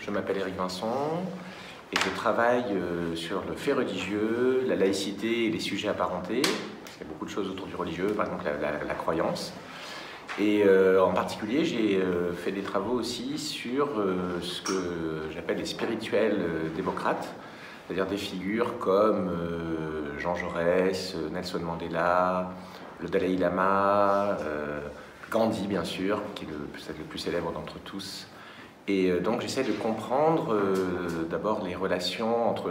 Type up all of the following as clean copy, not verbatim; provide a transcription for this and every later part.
Je m'appelle Éric Vincent et je travaille sur le fait religieux, la laïcité et les sujets apparentés. Il y a beaucoup de choses autour du religieux, par exemple la croyance. Et en particulier, j'ai fait des travaux aussi sur ce que j'appelle les spirituels démocrates, c'est-à-dire des figures comme Jean Jaurès, Nelson Mandela, le Dalai Lama, Gandhi bien sûr, qui est peut-être le plus célèbre d'entre tous. Et donc j'essaie de comprendre d'abord les relations entre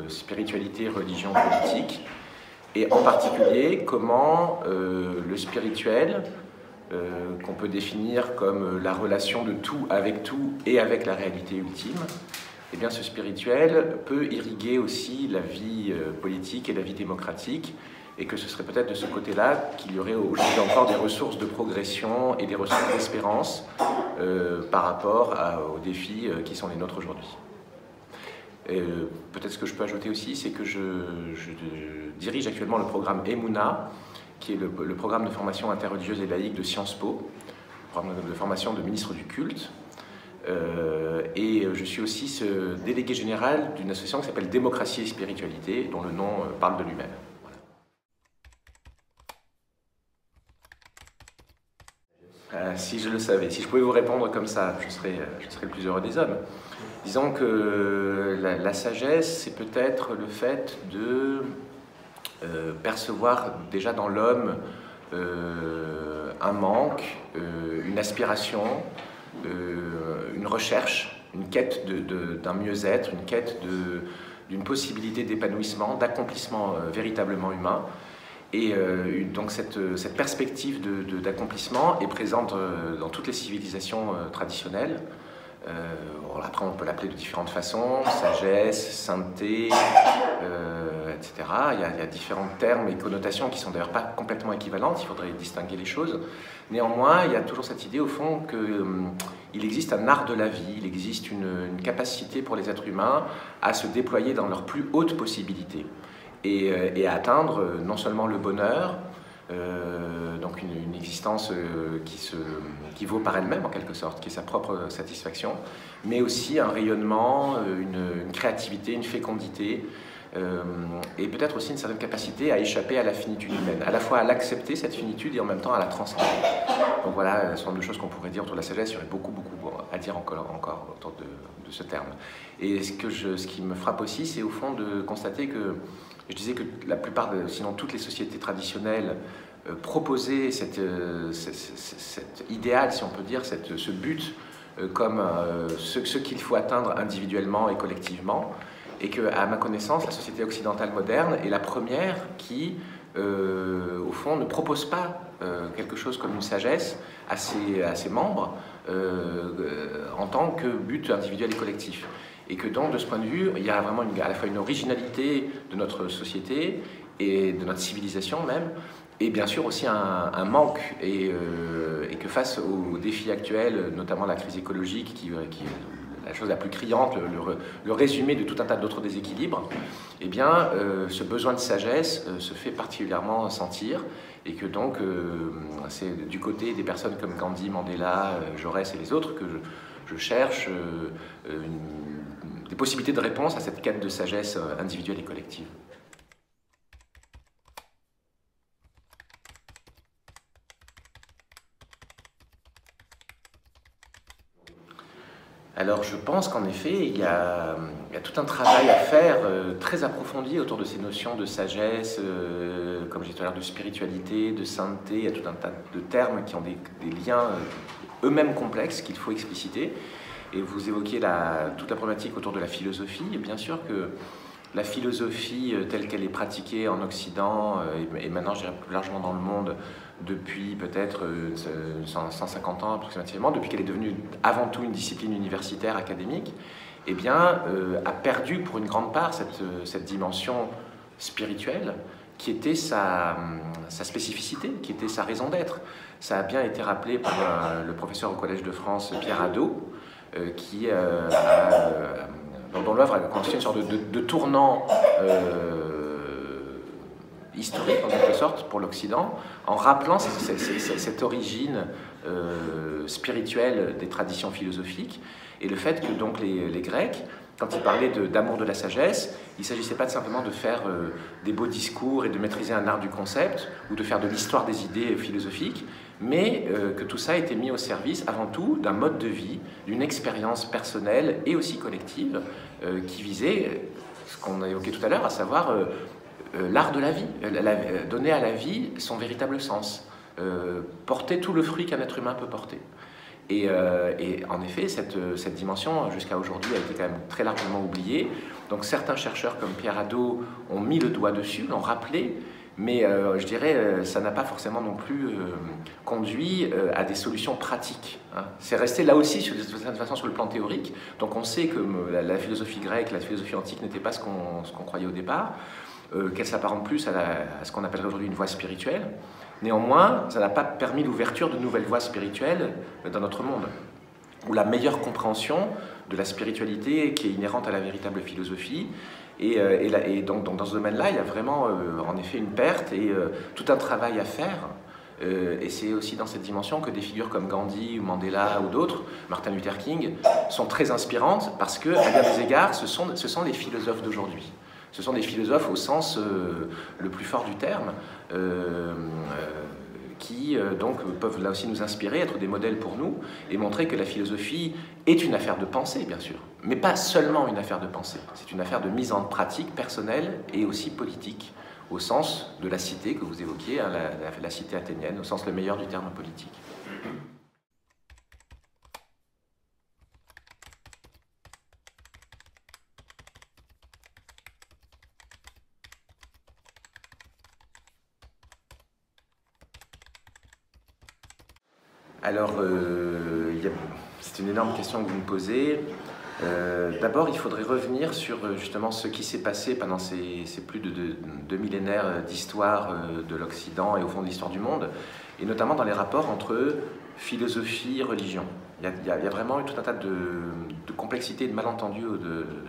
spiritualité, religion, politique, et en particulier comment le spirituel, qu'on peut définir comme la relation de tout et avec la réalité ultime, eh bien ce spirituel peut irriguer aussi la vie politique et la vie démocratique, et que ce serait peut-être de ce côté-là qu'il y aurait aujourd'hui encore des ressources de progression et des ressources d'espérance par rapport aux défis qui sont les nôtres aujourd'hui. Peut-être ce que je peux ajouter aussi, c'est que je dirige actuellement le programme Emouna, qui est le programme de formation interreligieuse et laïque de Sciences Po, programme de formation de ministre du culte. Et je suis aussi ce délégué général d'une association qui s'appelle Démocratie et Spiritualité, dont le nom parle de lui-même. Si je le savais, si je pouvais vous répondre comme ça, je serais le plus heureux des hommes. Disons que la sagesse, c'est peut-être le fait de percevoir déjà dans l'homme un manque, une aspiration, une recherche, une quête d'un mieux-être, une quête d'une possibilité d'épanouissement, d'accomplissement véritablement humain. Et donc cette perspective d'accomplissement est présente dans toutes les civilisations traditionnelles. Après, on peut l'appeler de différentes façons, sagesse, sainteté, etc. Il y a différents termes et connotations qui ne sont d'ailleurs pas complètement équivalentes, il faudrait distinguer les choses. Néanmoins, il y a toujours cette idée au fond qu'il existe un art de la vie, il existe une capacité pour les êtres humains à se déployer dans leurs plus hautes possibilités. Et à atteindre non seulement le bonheur, donc une existence qui vaut par elle-même en quelque sorte, qui est sa propre satisfaction, mais aussi un rayonnement, une créativité, une fécondité, et peut-être aussi une certaine capacité à échapper à la finitude humaine, à la fois à l'accepter cette finitude et en même temps à la transcender. Donc voilà, ce sont deux choses qu'on pourrait dire autour de la sagesse. Il y aurait beaucoup à dire encore autour de ce terme. Et ce qui me frappe aussi, c'est au fond de constater que je disais que la plupart, sinon toutes les sociétés traditionnelles, proposaient cet idéal, si on peut dire, ce but comme ce qu'il faut atteindre individuellement et collectivement, et que, à ma connaissance, la société occidentale moderne est la première qui, au fond, ne propose pas quelque chose comme une sagesse à ses membres en tant que but individuel et collectif. Et que donc, de ce point de vue, il y a vraiment à la fois une originalité de notre société et de notre civilisation même, et bien sûr aussi un manque, et que face aux défis actuels, notamment la crise écologique, qui est la chose la plus criante, le résumé de tout un tas d'autres déséquilibres, eh bien, ce besoin de sagesse se fait particulièrement sentir, et que donc, c'est du côté des personnes comme Gandhi, Mandela, Jaurès et les autres que je cherche des possibilités de réponse à cette quête de sagesse individuelle et collective. Alors je pense qu'en effet, il y a tout un travail à faire très approfondi autour de ces notions de sagesse, comme j'ai dit tout à l'heure, de spiritualité, de sainteté. Il y a tout un tas de termes qui ont des liens eux-mêmes complexes qu'il faut expliciter. Et vous évoquiez toute la problématique autour de la philosophie. Et bien sûr que la philosophie telle qu'elle est pratiquée en Occident et maintenant, je dirais plus largement dans le monde, depuis peut-être 150 ans approximativement, depuis qu'elle est devenue avant tout une discipline universitaire, académique, eh bien, a perdu pour une grande part cette dimension spirituelle qui était sa spécificité, qui était sa raison d'être. Ça a bien été rappelé par le professeur au Collège de France, Pierre Hadot, dont l'œuvre a constitué une sorte de tournant historique en quelque sorte pour l'Occident, en rappelant cette origine spirituelle des traditions philosophiques, et le fait que donc les Grecs, quand ils parlaient d'amour de la sagesse, il ne s'agissait pas simplement de faire des beaux discours et de maîtriser un art du concept, ou de faire de l'histoire des idées philosophiques, mais que tout ça était mis au service avant tout d'un mode de vie, d'une expérience personnelle et aussi collective, qui visait ce qu'on a évoqué tout à l'heure, à savoir l'art de la vie, donner à la vie son véritable sens, porter tout le fruit qu'un être humain peut porter. Et en effet, cette dimension, jusqu'à aujourd'hui, a été quand même très largement oubliée. Donc certains chercheurs comme Pierre Hadot ont mis le doigt dessus, l'ont rappelé, mais je dirais ça n'a pas forcément non plus conduit à des solutions pratiques. Hein. C'est resté là aussi, de certaine façon, sur le plan théorique. Donc on sait que la philosophie grecque, la philosophie antique n'était pas ce qu'on croyait au départ, qu'elle s'apparente plus à ce qu'on appellerait aujourd'hui une voie spirituelle. Néanmoins, ça n'a pas permis l'ouverture de nouvelles voies spirituelles dans notre monde, ou la meilleure compréhension de la spiritualité qui est inhérente à la véritable philosophie. Et donc dans ce domaine-là, il y a vraiment en effet une perte et tout un travail à faire. Et c'est aussi dans cette dimension que des figures comme Gandhi ou Mandela ou d'autres, Martin Luther King, sont très inspirantes parce qu'à bien des égards, ce sont les philosophes d'aujourd'hui. Ce sont des philosophes au sens le plus fort du terme, qui donc peuvent là aussi nous inspirer, être des modèles pour nous, et montrer que la philosophie est une affaire de pensée, bien sûr, mais pas seulement une affaire de pensée. C'est une affaire de mise en pratique personnelle et aussi politique, au sens de la cité que vous évoquiez, hein, la cité athénienne, au sens le meilleur du terme politique. Alors, c'est une énorme question que vous me posez. D'abord, il faudrait revenir sur justement ce qui s'est passé pendant ces plus de deux millénaires d'histoire de l'Occident et au fond de l'histoire du monde, et notamment dans les rapports entre philosophie et religion. Il y a vraiment eu tout un tas de complexités et de malentendus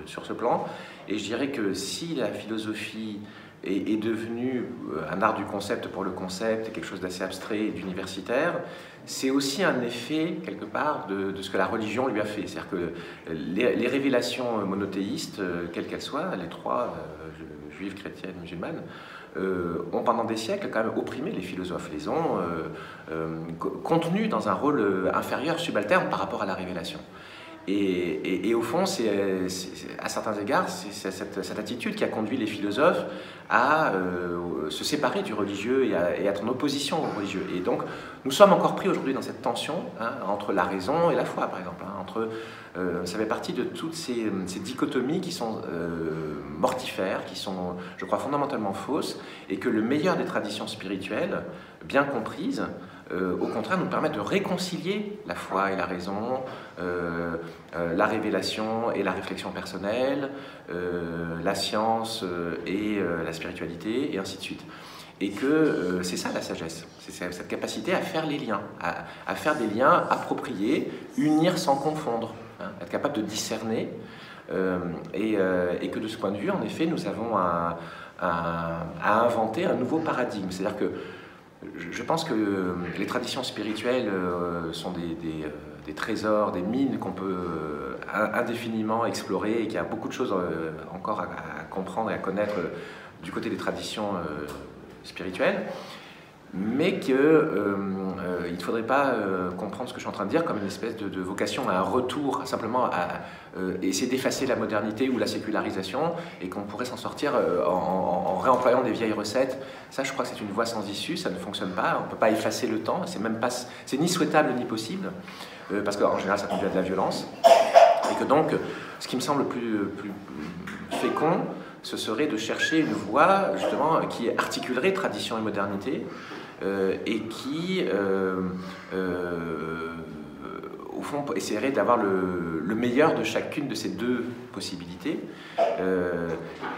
sur ce plan, et je dirais que si la philosophie est devenue un art du concept pour le concept, quelque chose d'assez abstrait et d'universitaire, c'est aussi un effet, quelque part, de ce que la religion lui a fait. C'est-à-dire que les révélations monothéistes, quelles qu'elles soient, les trois, juives, chrétiennes, musulmanes, ont pendant des siècles quand même opprimé les philosophes, les ont contenus dans un rôle inférieur, subalterne par rapport à la révélation. Et au fond, à certains égards, c'est cette attitude qui a conduit les philosophes à se séparer du religieux et à être en opposition au religieux. Et donc, nous sommes encore pris aujourd'hui dans cette tension entre la raison et la foi, par exemple. Ça fait partie de toutes ces dichotomies qui sont mortifères, qui sont, je crois, fondamentalement fausses, et que le meilleur des traditions spirituelles, bien comprises, au contraire, nous permettent de réconcilier la foi et la raison, la révélation et la réflexion personnelle, la science et la spiritualité, et ainsi de suite. Et que c'est ça la sagesse, c'est cette capacité à faire les liens, à faire des liens appropriés, unir sans confondre, hein, être capable de discerner, et que de ce point de vue, en effet, nous avons à inventer un nouveau paradigme. C'est-à-dire que je pense que les traditions spirituelles sont des trésors, des mines qu'on peut indéfiniment explorer, et qu'il y a beaucoup de choses encore à comprendre et à connaître du côté des traditions spirituelles, mais qu'il ne faudrait pas comprendre ce que je suis en train de dire comme une espèce de vocation à un retour, simplement à essayer d'effacer la modernité ou la sécularisation, et qu'on pourrait s'en sortir en réemployant des vieilles recettes. Ça, je crois que c'est une voie sans issue, ça ne fonctionne pas, on ne peut pas effacer le temps, c'est ni souhaitable ni possible, parce qu'en général ça conduit à de la violence, et que donc, ce qui me semble plus fécond, ce serait de chercher une voie justement qui articulerait tradition et modernité, et qui, au fond, essaierait d'avoir le meilleur de chacune de ces deux possibilités,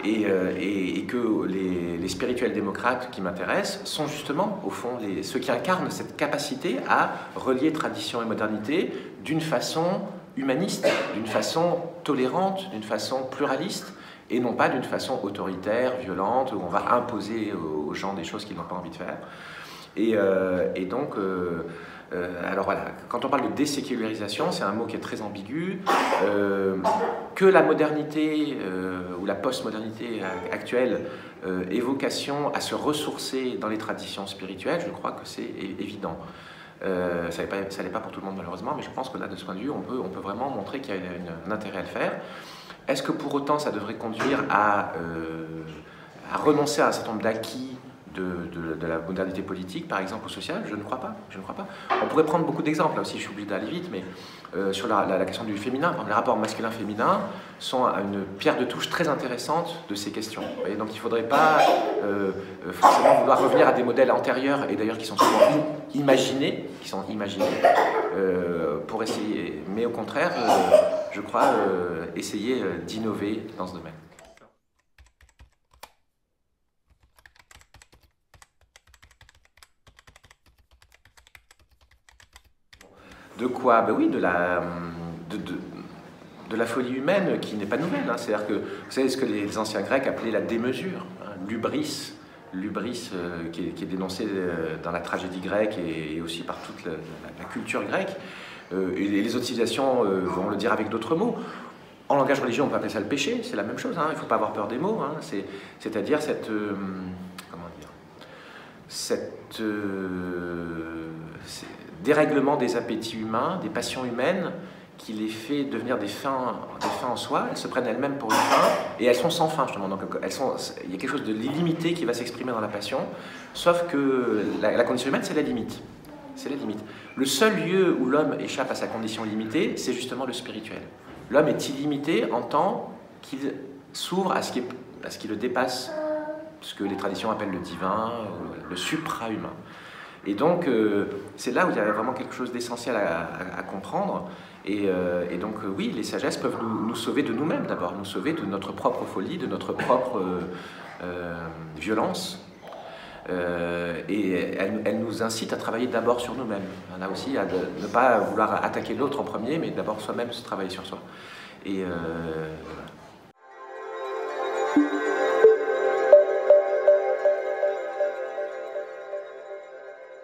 et que les spirituels démocrates qui m'intéressent sont justement, au fond, ceux qui incarnent cette capacité à relier tradition et modernité d'une façon humaniste, d'une façon tolérante, d'une façon pluraliste, et non pas d'une façon autoritaire, violente, où on va imposer aux gens des choses qu'ils n'ont pas envie de faire. Et donc, alors voilà, quand on parle de désécularisation, c'est un mot qui est très ambigu. Que la modernité ou la post-modernité actuelle ait vocation à se ressourcer dans les traditions spirituelles, je crois que c'est évident. Ça l'est pas pour tout le monde malheureusement, mais je pense que là, de ce point de vue, on peut vraiment montrer qu'il y a un intérêt à le faire. Est-ce que pour autant ça devrait conduire à renoncer à un certain nombre d'acquis de la modernité politique, par exemple, ou sociale? Je ne crois pas. Je ne crois pas. On pourrait prendre beaucoup d'exemples, là aussi je suis obligé d'aller vite, mais sur la question du féminin, les rapports masculin-féminin sont une pierre de touche très intéressante de ces questions. Et donc il ne faudrait pas forcément vouloir revenir à des modèles antérieurs, et d'ailleurs qui sont souvent imaginés, pour essayer, mais au contraire, je crois, essayer d'innover dans ce domaine. De quoi? Ben oui, de la folie humaine qui n'est pas nouvelle. Hein. C'est-à-dire que, vous savez, ce que les anciens Grecs appelaient la démesure, hein, l'hubris, qui est dénoncé dans la tragédie grecque et aussi par toute la culture grecque. Et les autres civilisations vont le dire avec d'autres mots. En langage religieux, on peut appeler ça le péché, c'est la même chose. Hein. Il ne faut pas avoir peur des mots. Hein. C'est-à-dire cette... comment dire? Dérèglement des appétits humains, des passions humaines, qui les fait devenir des fins en soi. Elles se prennent elles-mêmes pour une fin, et elles sont sans fin, justement. Donc, il y a quelque chose de limité qui va s'exprimer dans la passion, sauf que la condition humaine, c'est la limite. C'est la limite. Le seul lieu où l'homme échappe à sa condition limitée, c'est justement le spirituel. L'homme est illimité en tant qu'il s'ouvre à ce qui le dépasse, ce que les traditions appellent le divin, le supra-humain. Et donc, c'est là où il y a vraiment quelque chose d'essentiel à comprendre. Et donc, oui, les sagesses peuvent nous sauver de nous-mêmes d'abord, nous sauver de notre propre folie, de notre propre violence. Et elle nous incite à travailler d'abord sur nous-mêmes. Là aussi, à ne pas vouloir attaquer l'autre en premier, mais d'abord soi-même se travailler sur soi. Et voilà.